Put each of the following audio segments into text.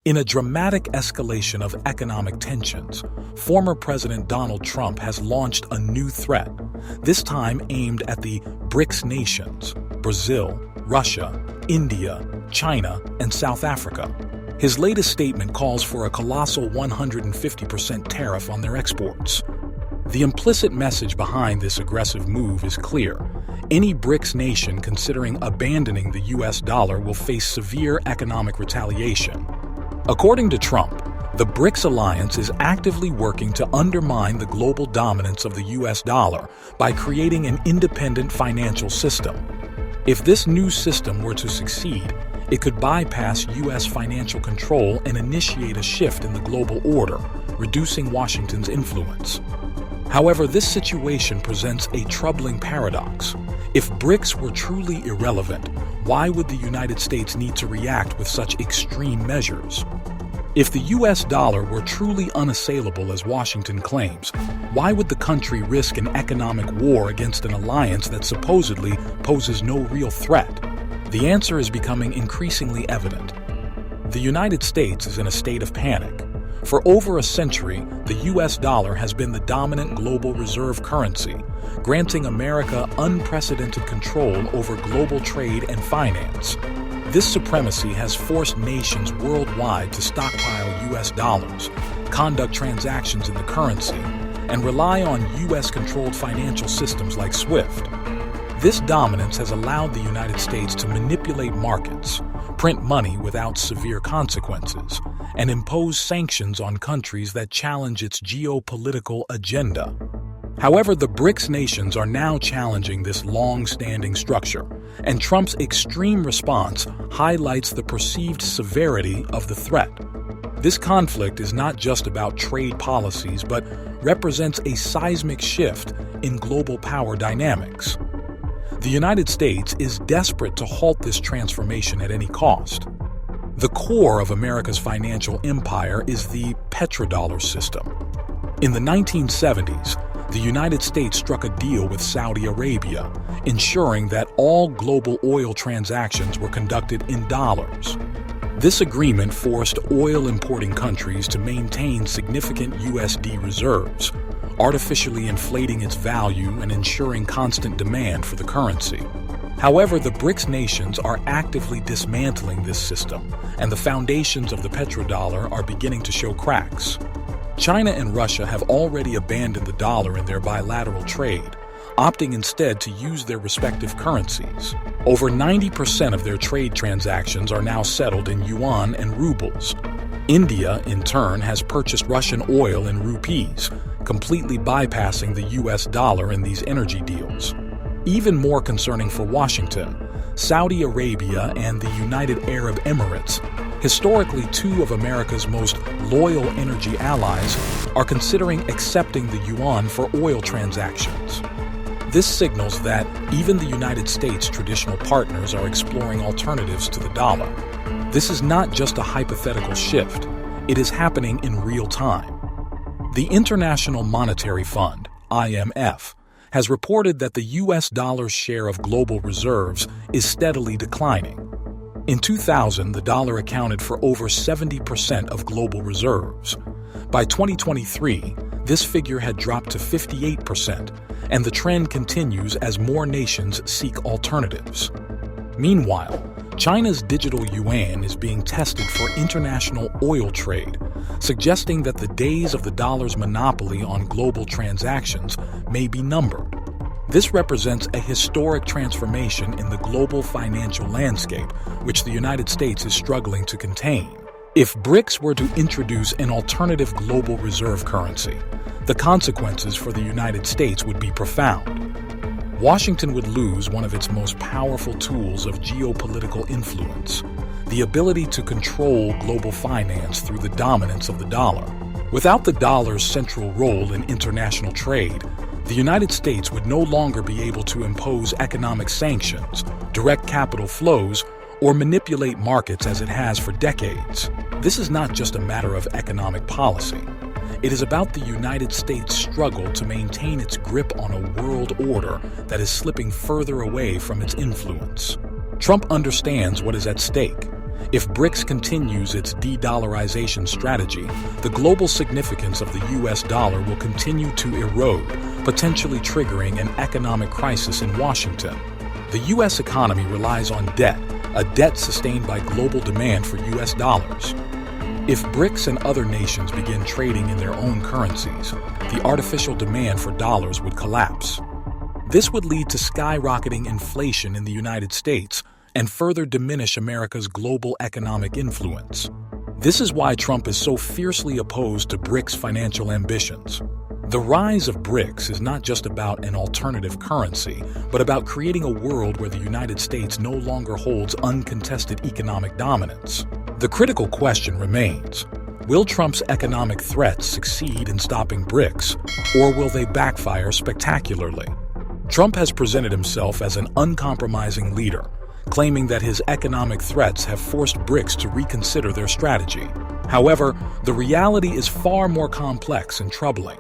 In a dramatic escalation of economic tensions, former President Donald Trump has launched a new threat, this time aimed at the BRICS nations: Brazil, Russia, India, China, and South Africa. His latest statement calls for a colossal 150% tariff on their exports. The implicit message behind this aggressive move is clear. Any BRICS nation considering abandoning the US dollar will face severe economic retaliation. According to Trump, the BRICS alliance is actively working to undermine the global dominance of the US dollar by creating an independent financial system. If this new system were to succeed, it could bypass US financial control and initiate a shift in the global order, reducing Washington's influence. However, this situation presents a troubling paradox. If BRICS were truly irrelevant, why would the United States need to react with such extreme measures? If the US dollar were truly unassailable as Washington claims, why would the country risk an economic war against an alliance that supposedly poses no real threat? The answer is becoming increasingly evident. The United States is in a state of panic. For over a century, the US dollar has been the dominant global reserve currency, granting America unprecedented control over global trade and finance. This supremacy has forced nations worldwide to stockpile US dollars, conduct transactions in the currency, and rely on US-controlled financial systems like SWIFT. This dominance has allowed the United States to manipulate markets, print money without severe consequences, and impose sanctions on countries that challenge its geopolitical agenda. However, the BRICS nations are now challenging this long-standing structure, and Trump's extreme response highlights the perceived severity of the threat. This conflict is not just about trade policies, but represents a seismic shift in global power dynamics. The United States is desperate to halt this transformation at any cost. The core of America's financial empire is the petrodollar system. In the 1970s, the United States struck a deal with Saudi Arabia, ensuring that all global oil transactions were conducted in dollars. This agreement forced oil-importing countries to maintain significant USD reserves, artificially inflating its value and ensuring constant demand for the currency. However, the BRICS nations are actively dismantling this system, and the foundations of the petrodollar are beginning to show cracks. China and Russia have already abandoned the dollar in their bilateral trade, opting instead to use their respective currencies. Over 90% of their trade transactions are now settled in yuan and rubles. India, in turn, has purchased Russian oil in rupees, completely bypassing the US dollar in these energy deals. Even more concerning for Washington, Saudi Arabia and the United Arab Emirates, historically two of America's most loyal energy allies, are considering accepting the yuan for oil transactions. This signals that even the United States' traditional partners are exploring alternatives to the dollar. This is not just a hypothetical shift, it is happening in real time. The International Monetary Fund, IMF, has reported that the US dollar's share of global reserves is steadily declining. In 2000, the dollar accounted for over 70% of global reserves. By 2023, this figure had dropped to 58%, and the trend continues as more nations seek alternatives. Meanwhile, China's digital yuan is being tested for international oil trade, suggesting that the days of the dollar's monopoly on global transactions may be numbered. This represents a historic transformation in the global financial landscape, which the United States is struggling to contain. If BRICS were to introduce an alternative global reserve currency, the consequences for the United States would be profound. Washington would lose one of its most powerful tools of geopolitical influence, the ability to control global finance through the dominance of the dollar. Without the dollar's central role in international trade, the United States would no longer be able to impose economic sanctions, direct capital flows, or manipulate markets as it has for decades. This is not just a matter of economic policy. It is about the United States' struggle to maintain its grip on a world order that is slipping further away from its influence. Trump understands what is at stake. If BRICS continues its de-dollarization strategy, the global significance of the US dollar will continue to erode, potentially triggering an economic crisis in Washington. The US economy relies on debt, a debt sustained by global demand for US dollars. If BRICS and other nations begin trading in their own currencies, the artificial demand for dollars would collapse. This would lead to skyrocketing inflation in the United States and further diminish America's global economic influence. This is why Trump is so fiercely opposed to BRICS' financial ambitions. The rise of BRICS is not just about an alternative currency, but about creating a world where the United States no longer holds uncontested economic dominance. The critical question remains: will Trump's economic threats succeed in stopping BRICS, or will they backfire spectacularly? Trump has presented himself as an uncompromising leader, claiming that his economic threats have forced BRICS to reconsider their strategy. However, the reality is far more complex and troubling.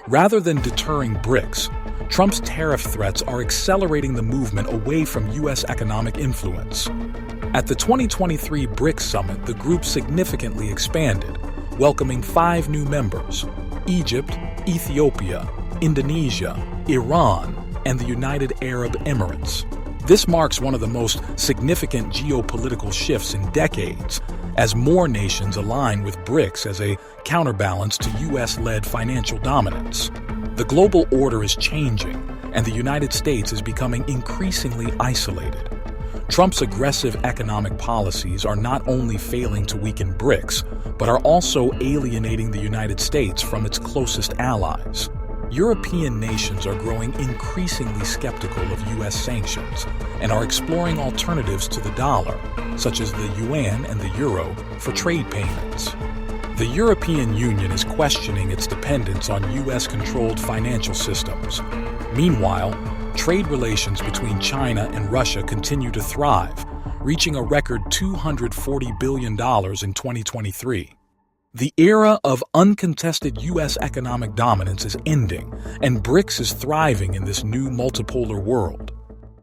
Rather than deterring BRICS, Trump's tariff threats are accelerating the movement away from U.S. economic influence. At the 2023 BRICS summit, the group significantly expanded, welcoming 5 new members: Egypt, Ethiopia, Indonesia, Iran, and the United Arab Emirates. This marks one of the most significant geopolitical shifts in decades, as more nations align with BRICS as a counterbalance to U.S.-led financial dominance. The global order is changing, and the United States is becoming increasingly isolated. Trump's aggressive economic policies are not only failing to weaken BRICS, but are also alienating the United States from its closest allies. European nations are growing increasingly skeptical of U.S. sanctions and are exploring alternatives to the dollar, such as the yuan and the euro, for trade payments. The European Union is questioning its dependence on U.S.-controlled financial systems. Meanwhile, trade relations between China and Russia continue to thrive, reaching a record $240 billion in 2023. The era of uncontested U.S. economic dominance is ending, and BRICS is thriving in this new multipolar world.